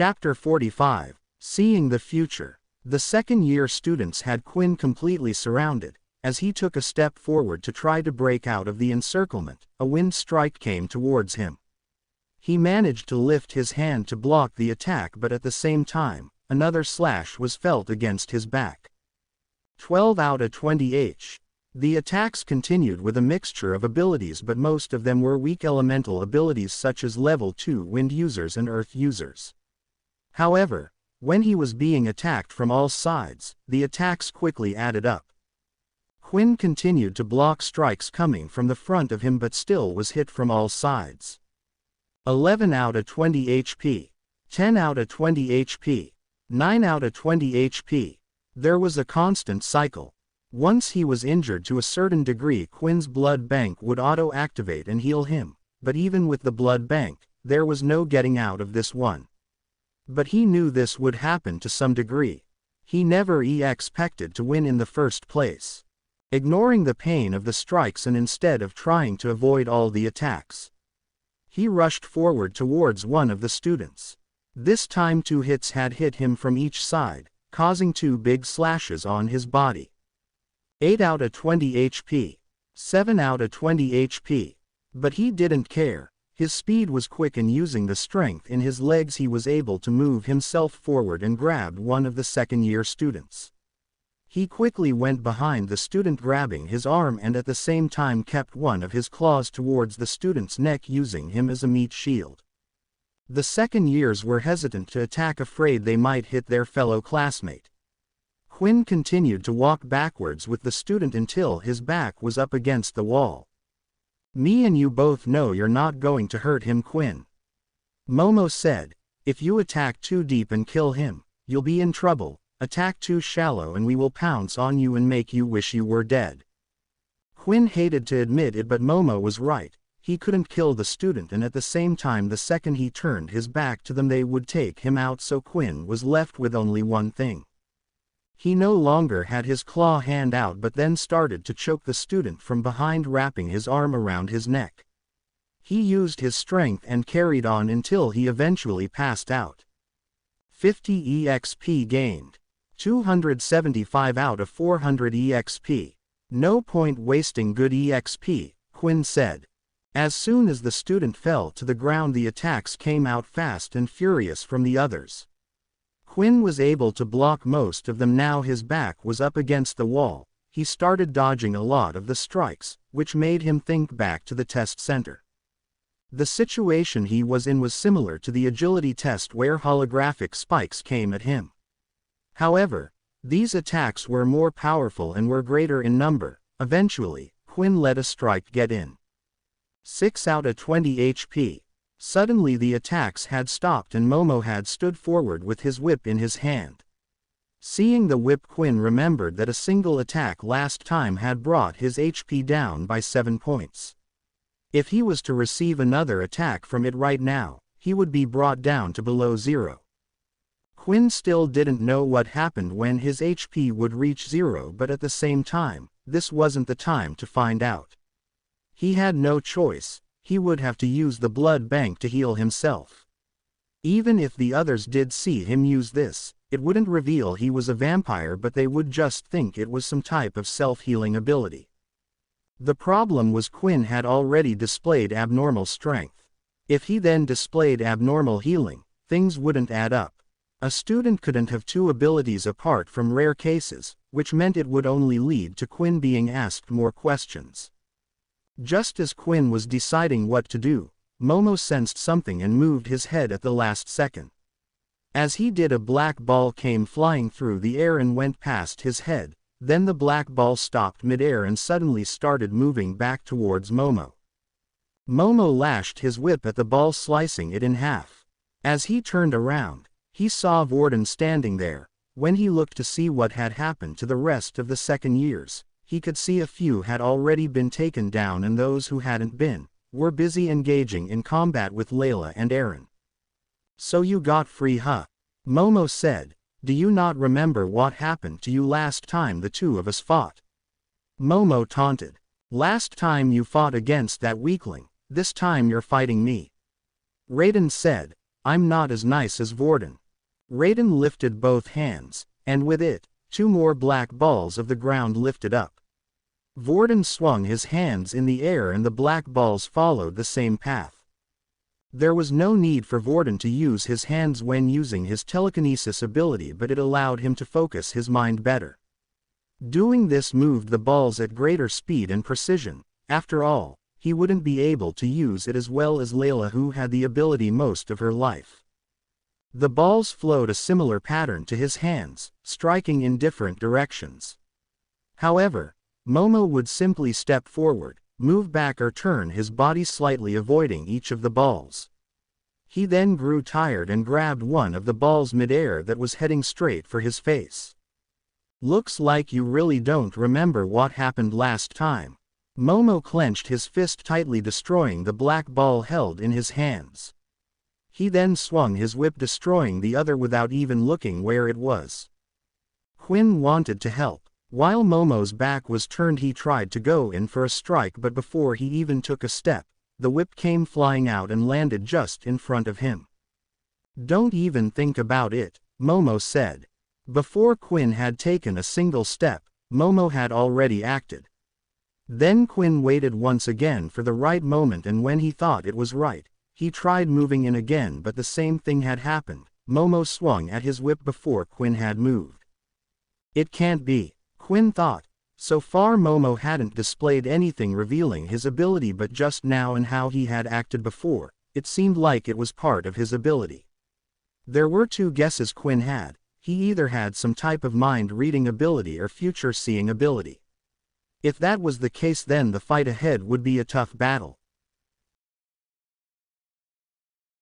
Chapter 45, Seeing the Future. The second-year students had Quinn completely surrounded. As he took a step forward to try to break out of the encirclement, a wind strike came towards him. He managed to lift his hand to block the attack, but at the same time, another slash was felt against his back. 12 out of 20 H. The attacks continued with a mixture of abilities, but most of them were weak elemental abilities such as level 2 wind users and earth users. However, when he was being attacked from all sides, the attacks quickly added up. Quinn continued to block strikes coming from the front of him but still was hit from all sides. 11 out of 20 HP. 10 out of 20 HP. 9 out of 20 HP. There was a constant cycle. Once he was injured to a certain degree, Quinn's blood bank would auto-activate and heal him, but even with the blood bank, there was no getting out of this one. But he knew this would happen to some degree. He never expected to win in the first place. Ignoring the pain of the strikes and instead of trying to avoid all the attacks, he rushed forward towards one of the students. This time 2 hits had hit him from each side, causing 2 big slashes on his body. 8 out of 20 HP. 7 out of 20 HP. But he didn't care. His speed was quick, and using the strength in his legs he was able to move himself forward and grabbed one of the second-year students. He quickly went behind the student, grabbing his arm, and at the same time kept one of his claws towards the student's neck, using him as a meat shield. The second years were hesitant to attack, afraid they might hit their fellow classmate. Quinn continued to walk backwards with the student until his back was up against the wall. "Me and you both know you're not going to hurt him, Quinn," Momo said. "If you attack too deep and kill him, you'll be in trouble. Attack too shallow and we will pounce on you and make you wish you were dead." Quinn hated to admit it, but Momo was right. He couldn't kill the student, and at the same time the second he turned his back to them they would take him out, so Quinn was left with only one thing. He no longer had his claw hand out, but then started to choke the student from behind, wrapping his arm around his neck. He used his strength and carried on until he eventually passed out. 50 EXP gained. 275 out of 400 EXP. "No point wasting good EXP," Quinn said. As soon as the student fell to the ground, the attacks came out fast and furious from the others. Quinn was able to block most of them. Now his back was up against the wall. He started dodging a lot of the strikes, which made him think back to the test center. The situation he was in was similar to the agility test where holographic spikes came at him. However, these attacks were more powerful and were greater in number. Eventually, Quinn let a strike get in. 6 out of 20 HP. Suddenly the attacks had stopped and Momo had stood forward with his whip in his hand. Seeing the whip, Quinn remembered that a single attack last time had brought his HP down by 7 points. If he was to receive another attack from it right now, he would be brought down to below 0. Quinn still didn't know what happened when his HP would reach 0, but at the same time, this wasn't the time to find out. He had no choice. He would have to use the blood bank to heal himself. Even if the others did see him use this, it wouldn't reveal he was a vampire, but they would just think it was some type of self-healing ability. The problem was Quinn had already displayed abnormal strength. If he then displayed abnormal healing, things wouldn't add up. A student couldn't have 2 abilities apart from rare cases, which meant it would only lead to Quinn being asked more questions. Just as Quinn was deciding what to do, Momo sensed something and moved his head at the last second. As he did, a black ball came flying through the air and went past his head. Then the black ball stopped mid-air and suddenly started moving back towards Momo. Momo lashed his whip at the ball, slicing it in half. As he turned around, he saw Vorden standing there. When he looked to see what had happened to the rest of the second years, he could see a few had already been taken down, and those who hadn't been, were busy engaging in combat with Layla and Aaron. "So you got free, huh?" Momo said. "Do you not remember what happened to you last time the 2 of us fought?" Momo taunted. "Last time you fought against that weakling, this time you're fighting me." Raiden said. I'm not as nice as Vorden. Raiden lifted both hands, and with it, 2 more black balls of the ground lifted up. Vorden swung his hands in the air and the black balls followed the same path. There was no need for Vorden to use his hands when using his telekinesis ability, but it allowed him to focus his mind better. Doing this moved the balls at greater speed and precision. After all, he wouldn't be able to use it as well as Layla, who had the ability most of her life. The balls flowed a similar pattern to his hands, striking in different directions. However, Momo would simply step forward, move back or turn his body slightly, avoiding each of the balls. He then grew tired and grabbed one of the balls mid-air that was heading straight for his face. Looks like you really don't remember what happened last time. Momo clenched his fist tightly, destroying the black ball held in his hands. He then swung his whip, destroying the other without even looking where it was. Quinn wanted to help. While Momo's back was turned, he tried to go in for a strike, but before he even took a step, the whip came flying out and landed just in front of him. Don't even think about it, Momo said. Before Quinn had taken a single step, Momo had already acted. Then Quinn waited once again for the right moment, and when he thought it was right, he tried moving in again, but the same thing had happened. Momo swung at his whip before Quinn had moved. It can't be, Quinn thought. So far Momo hadn't displayed anything revealing his ability, but just now and how he had acted before, it seemed like it was part of his ability. There were 2 guesses Quinn had. He either had some type of mind-reading ability or future-seeing ability. If that was the case, then the fight ahead would be a tough battle.